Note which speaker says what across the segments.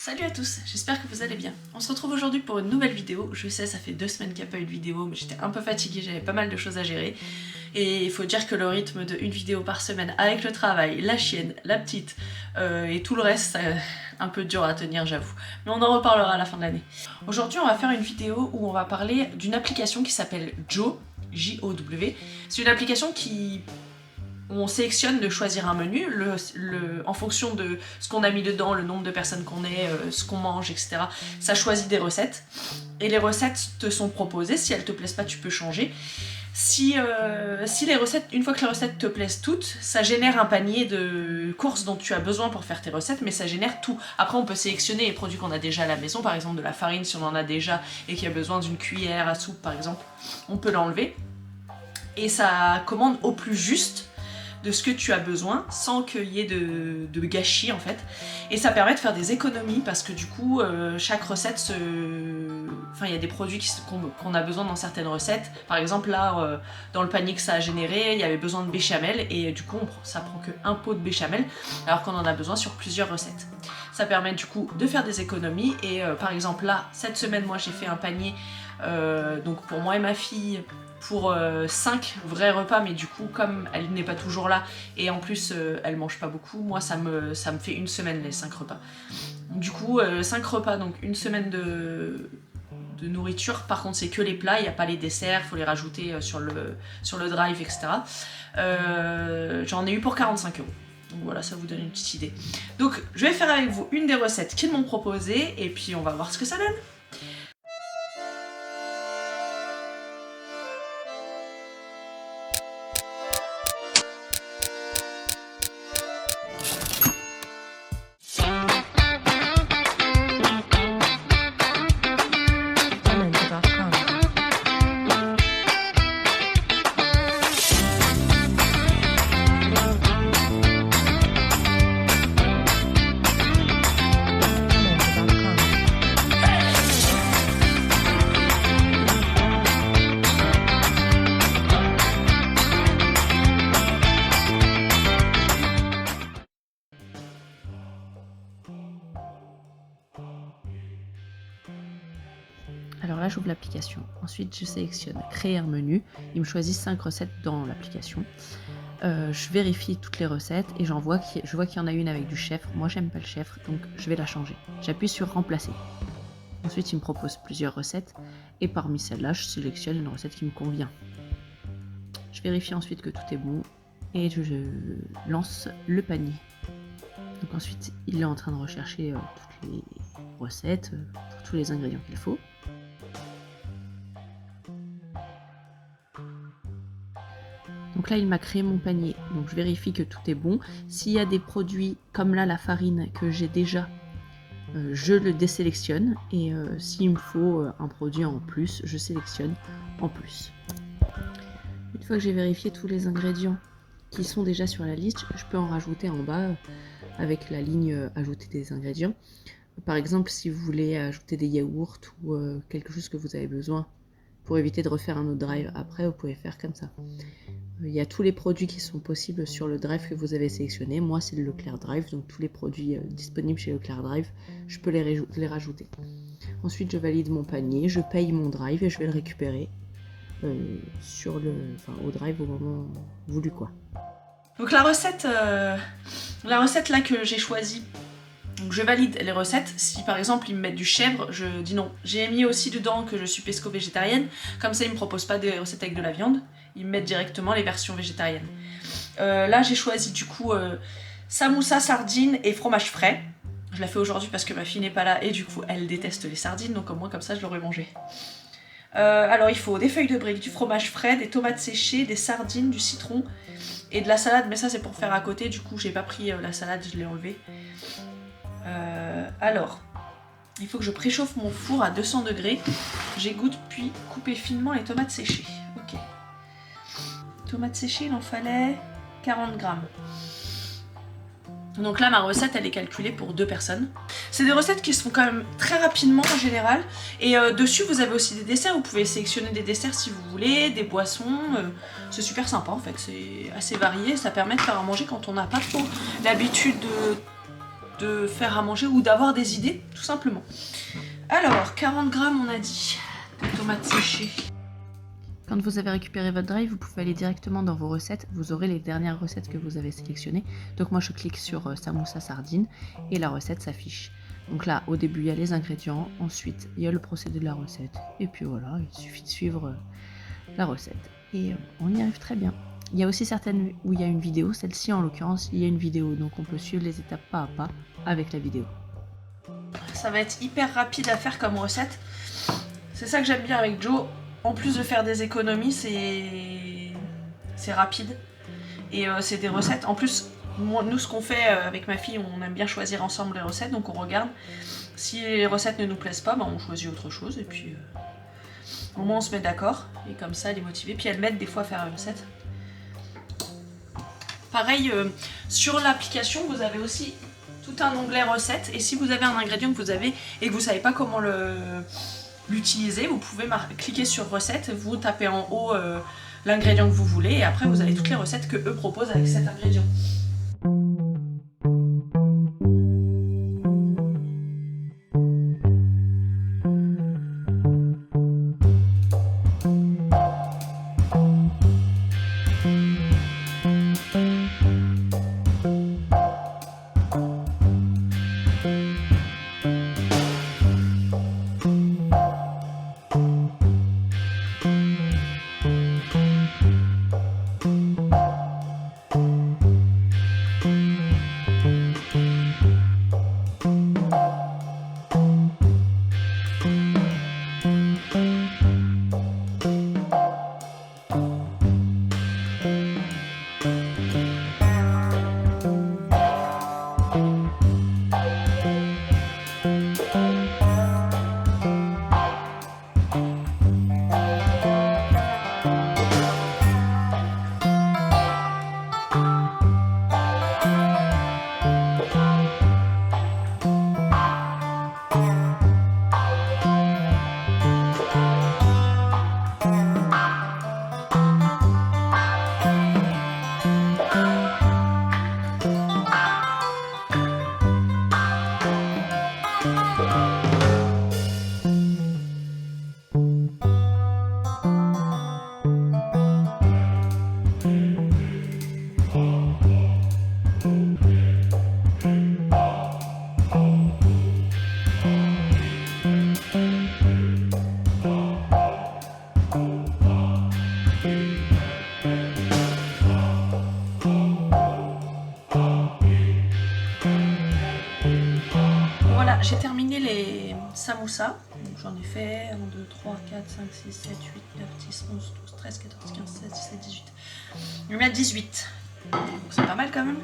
Speaker 1: Salut à tous, j'espère que vous allez bien. On se retrouve aujourd'hui pour une nouvelle vidéo. Je sais, ça fait 2 semaines qu'il n'y a pas eu de vidéo, mais j'étais un peu fatiguée, j'avais pas mal de choses à gérer. Et il faut dire que le rythme de une vidéo par semaine avec le travail, la chienne, la petite et tout le reste, c'est un peu dur à tenir, j'avoue. Mais on en reparlera à la fin de l'année. Aujourd'hui, on va faire une vidéo où on va parler d'une application qui s'appelle Jow, J-O-W. C'est une application où on sélectionne de choisir un menu en fonction de ce qu'on a mis dedans, le nombre de personnes qu'on est, ce qu'on mange, etc. Ça choisit des recettes. Et les recettes te sont proposées. Si elles te plaisent pas, tu peux changer. Si les recettes, une fois que les recettes te plaisent toutes, ça génère un panier de courses dont tu as besoin pour faire tes recettes, mais ça génère tout. Après, on peut sélectionner les produits qu'on a déjà à la maison, par exemple de la farine si on en a déjà et qu'il y a besoin d'une cuillère à soupe, par exemple. On peut l'enlever. Et ça commande au plus juste de ce que tu as besoin sans qu'il y ait de gâchis en fait, et ça permet de faire des économies parce que du coup chaque recette enfin il y a des produits qu'on a besoin dans certaines recettes. Par exemple là dans le panier que ça a généré, il y avait besoin de béchamel et du coup ça prend que un pot de béchamel alors qu'on en a besoin sur plusieurs recettes. Ça permet du coup de faire des économies et par exemple là cette semaine moi j'ai fait un panier donc pour moi et ma fille pour 5 vrais repas, mais du coup comme elle n'est pas toujours là et en plus elle mange pas beaucoup, moi ça me fait une semaine les 5 repas. Du coup 5 repas, donc une semaine de nourriture. Par contre c'est que les plats, il n'y a pas les desserts, faut les rajouter sur le drive, etc. J'en ai eu pour 45 €. Donc voilà, ça vous donne une petite idée. Donc je vais faire avec vous une des recettes qu'ils m'ont proposées et puis on va voir ce que ça donne. Alors là, j'ouvre l'application. Ensuite, je sélectionne créer un menu. Il me choisit 5 recettes dans l'application. Je vérifie toutes les recettes et je vois qu'il y en a une avec du chèvre. Moi, j'aime pas le chèvre, donc je vais la changer. J'appuie sur remplacer. Ensuite, il me propose plusieurs recettes et parmi celles-là, je sélectionne une recette qui me convient. Je vérifie ensuite que tout est bon et je lance le panier. Donc ensuite, il est en train de rechercher toutes les recettes, tous les ingrédients qu'il faut. Donc là, il m'a créé mon panier. Donc je vérifie que tout est bon. S'il y a des produits comme là, la farine que j'ai déjà, je le désélectionne. Et s'il me faut un produit en plus, je sélectionne en plus. Une fois que j'ai vérifié tous les ingrédients qui sont déjà sur la liste, je peux en rajouter en bas avec la ligne ajouter des ingrédients. Par exemple, si vous voulez ajouter des yaourts ou quelque chose que vous avez besoin pour éviter de refaire un autre drive après, vous pouvez faire comme ça. Il y a tous les produits qui sont possibles sur le drive que vous avez sélectionné. Moi, c'est le Leclerc Drive, donc tous les produits disponibles chez Leclerc Drive, je peux les rajouter. Ensuite, je valide mon panier, je paye mon drive et je vais le récupérer au drive au moment voulu, quoi. Donc la recette là que j'ai choisie, donc je valide les recettes. Si par exemple ils me mettent du chèvre, je dis non. J'ai mis aussi dedans que je suis pesco-végétarienne, comme ça ils me proposent pas des recettes avec de la viande, ils me mettent directement les versions végétariennes. Là j'ai choisi du coup samoussa, sardines et fromage frais. Je la fais aujourd'hui parce que ma fille n'est pas là et du coup elle déteste les sardines, donc au moins comme ça je l'aurais mangé. Alors il faut des feuilles de briques, du fromage frais, des tomates séchées, des sardines, du citron et de la salade, mais ça c'est pour faire à côté, du coup j'ai pas pris la salade, je l'ai enlevée. Alors, il faut que je préchauffe mon four à 200 degrés. J'égoutte puis couper finement les tomates séchées. Ok. Tomates séchées, il en fallait 40 grammes. Donc là, ma recette, elle est calculée pour 2 personnes. C'est des recettes qui se font quand même très rapidement en général. Et dessus, vous avez aussi des desserts. Vous pouvez sélectionner des desserts si vous voulez, des boissons. C'est super sympa en fait. C'est assez varié. Ça permet de faire à manger quand on n'a pas trop l'habitude de faire à manger ou d'avoir des idées, tout simplement. Alors, 40 grammes, on a dit, de tomates séchées. Quand vous avez récupéré votre drive, vous pouvez aller directement dans vos recettes. Vous aurez les dernières recettes que vous avez sélectionnées. Donc moi, je clique sur samoussa sardine et la recette s'affiche. Donc là, au début, il y a les ingrédients. Ensuite, il y a le procédé de la recette. Et puis voilà, il suffit de suivre la recette. Et on y arrive très bien. Il y a aussi certaines où il y a une vidéo. Celle-ci, en l'occurrence, il y a une vidéo. Donc on peut suivre les étapes pas à pas avec la vidéo. Ça va être hyper rapide à faire comme recette. C'est ça que j'aime bien avec Joe. En plus de faire des économies, c'est rapide. Et c'est des recettes. En plus, nous, ce qu'on fait avec ma fille, on aime bien choisir ensemble les recettes. Donc on regarde. Si les recettes ne nous plaisent pas, on choisit autre chose. Et puis, au moins, on se met d'accord. Et comme ça, elle est motivée. Puis elle m'aide des fois à faire les recettes. Pareil, sur l'application, vous avez aussi tout un onglet recettes. Et si vous avez un ingrédient que vous avez et que vous ne savez pas comment l'utiliser, vous pouvez cliquer sur recettes, vous tapez en haut l'ingrédient que vous voulez et après vous avez toutes les recettes que eux proposent avec cet ingrédient. J'ai terminé les samoussas. J'en ai fait 1, 2, 3, 4, 5, 6, 7, 8, 9, 10, 11, 12, 13, 14, 15, 16, 17, 18. Je vais mettre 18. C'est pas mal quand même.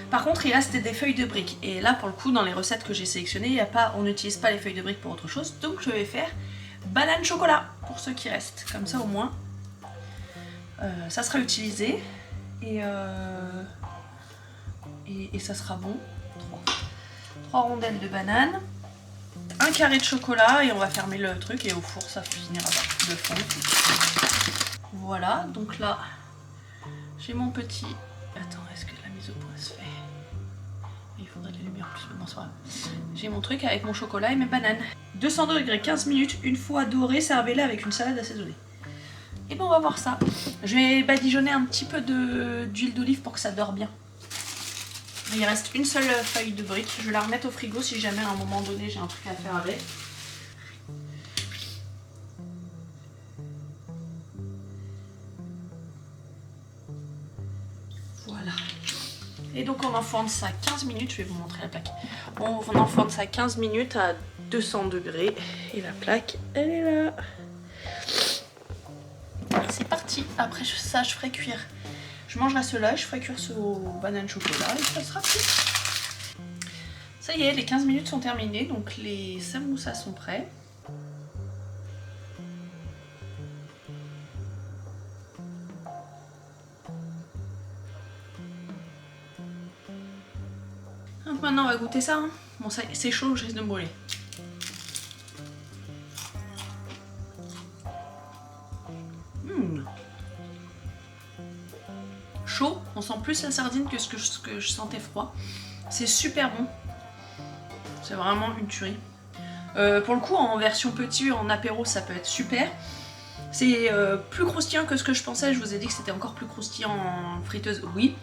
Speaker 1: Par contre, il reste des feuilles de briques. Et là, pour le coup, dans les recettes que j'ai sélectionnées, on n'utilise pas les feuilles de briques pour autre chose. Donc je vais faire banane chocolat pour ceux qui restent. Comme ça, au moins, ça sera utilisé. Et ça sera bon. 3 rondelles de banane, un carré de chocolat et on va fermer le truc et au four ça finira de fondre. Voilà, donc là j'ai mon petit... Attends, est-ce que la mise au point se fait? Il faudrait les lumières en plus, mais bon c'est pas grave. J'ai mon truc avec mon chocolat et mes bananes. 200 degrés, 15 minutes, une fois doré, servez-les avec une salade assaisonnée. Et bon, on va voir ça. Je vais badigeonner un petit peu d'huile d'olive pour que ça dore bien. Il reste une seule feuille de brique. Je vais la remettre au frigo si jamais à un moment donné j'ai un truc à faire avec. Voilà. Et donc on enfourne ça 15 minutes. Je vais vous montrer la plaque. On enfourne ça 15 minutes à 200 degrés. Et la plaque, elle est là. C'est parti. Après ça, je ferai cuire. Je mangerai cela, je ferai cuire ce banane chocolat et ça sera cuit. Ça y est, les 15 minutes sont terminées, donc les samoussas sont prêts. Donc maintenant on va goûter ça. Hein. Bon, c'est chaud, je risque de me brûler. Chaud, on sent plus la sardine que ce que je sentais froid. C'est super bon. C'est vraiment une tuerie. Pour le coup, en version petit, en apéro, ça peut être super. C'est plus croustillant que ce que je pensais. Je vous ai dit que c'était encore plus croustillant en friteuse, oui.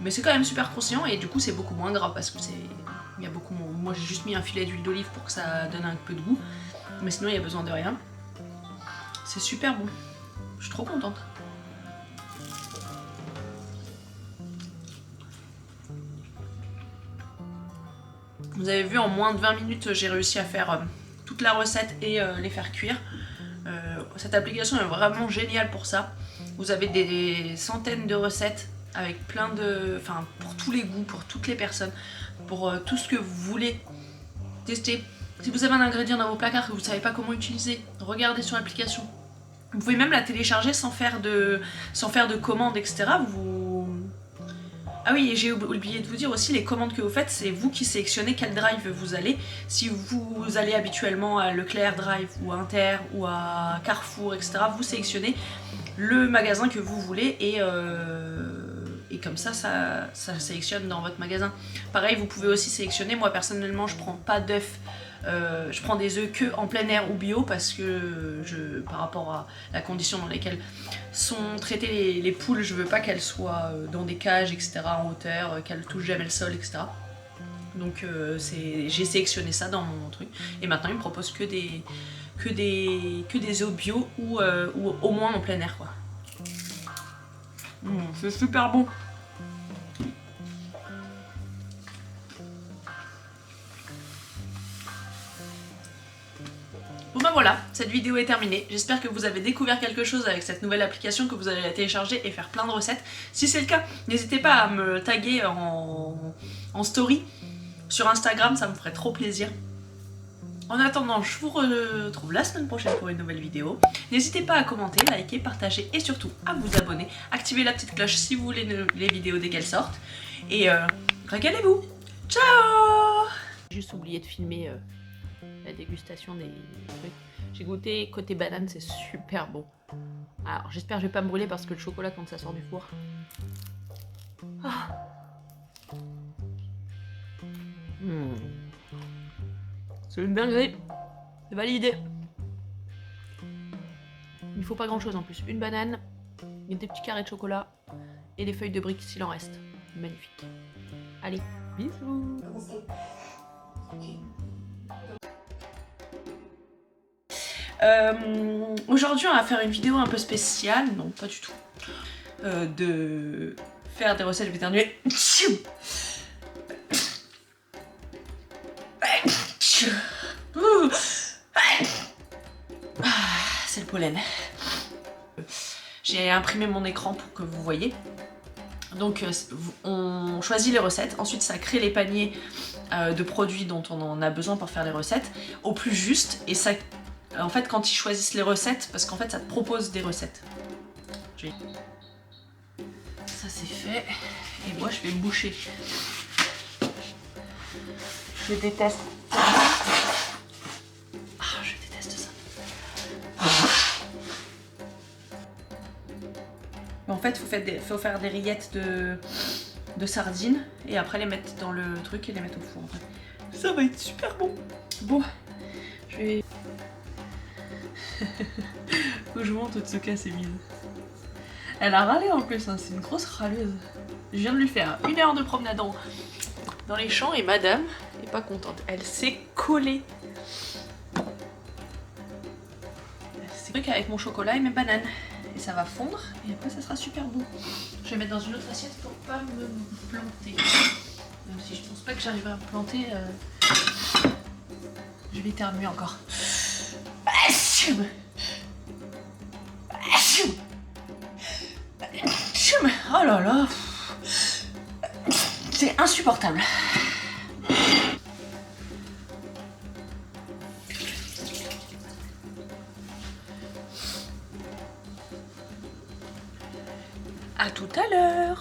Speaker 1: Mais c'est quand même super croustillant et du coup c'est beaucoup moins gras parce que c'est... Il y a beaucoup moins... Moi j'ai juste mis un filet d'huile d'olive pour que ça donne un peu de goût. Mais sinon il n'y a besoin de rien. C'est super bon. Je suis trop contente. Vous avez vu, en moins de 20 minutes, j'ai réussi à faire toute la recette et les faire cuire. Cette application est vraiment géniale pour ça. Vous avez des centaines de recettes avec plein de... Enfin, pour tous les goûts, pour toutes les personnes, pour tout ce que vous voulez tester. Si vous avez un ingrédient dans vos placards que vous ne savez pas comment utiliser, regardez sur l'application. Vous pouvez même la télécharger sans faire de commandes, etc. Ah oui, et j'ai oublié de vous dire aussi, les commandes que vous faites, c'est vous qui sélectionnez quel drive vous allez. Si vous allez habituellement à Leclerc Drive ou à Inter ou à Carrefour, etc., vous sélectionnez le magasin que vous voulez et comme ça sélectionne dans votre magasin. Pareil, vous pouvez aussi sélectionner, moi personnellement je prends pas d'œufs, je prends des œufs que en plein air ou bio parce que par rapport à la condition dans laquelle sont traitées les poules, je veux pas qu'elles soient dans des cages, etc., en hauteur, qu'elles touchent jamais le sol, etc. Donc j'ai sélectionné ça dans mon truc et maintenant ils me proposent que des œufs bio ou au moins en plein air, quoi. C'est super bon. Bon ben voilà, cette vidéo est terminée. J'espère que vous avez découvert quelque chose avec cette nouvelle application, que vous allez la télécharger et faire plein de recettes. Si c'est le cas, n'hésitez pas à me taguer en story sur Instagram, ça me ferait trop plaisir. En attendant, je vous retrouve la semaine prochaine pour une nouvelle vidéo. N'hésitez pas à commenter, liker, partager et surtout à vous abonner. Activez la petite cloche si vous voulez les vidéos dès qu'elles sortent. Et régalez-vous. Ciao! J'ai juste oublié de filmer la dégustation des trucs. J'ai goûté côté banane, c'est super bon. Alors j'espère que je vais pas me brûler parce que le chocolat quand ça sort du four. Ah. C'est une dinguerie. C'est validé. Il faut pas grand chose en plus. Une banane, des petits carrés de chocolat et des feuilles de briques s'il en reste. Magnifique. Allez, bisous. Aujourd'hui on va faire une vidéo un peu spéciale, non pas du tout, de faire des recettes éternuées. C'est le pollen. J'ai imprimé mon écran pour que vous voyez. Donc on choisit les recettes, ensuite ça crée les paniers de produits dont on en a besoin pour faire les recettes au plus juste, et ça, en fait quand ils choisissent les recettes, parce qu'en fait ça te propose des recettes. Ça c'est fait, et moi je vais me boucher. Je déteste. Je déteste ça. En fait, faut faire des rillettes de sardines et après les mettre dans le truc et les mettre au four. En fait. Ça va être super bon. Bon, je vais... Faut que je monte Otsuka, c'est mise. Elle a râlé en plus, hein. C'est une grosse râleuse. Je viens de lui faire 1 heure de promenade dans les champs et madame est pas contente. Elle s'est collée. C'est vrai qu'avec mon chocolat et mes bananes. Et ça va fondre et après ça sera super bon. Je vais mettre dans une autre assiette pour pas me planter. Même si je pense pas que j'arriverai à me planter, je vais éternuer encore. Oh là là, c'est insupportable. À tout à l'heure.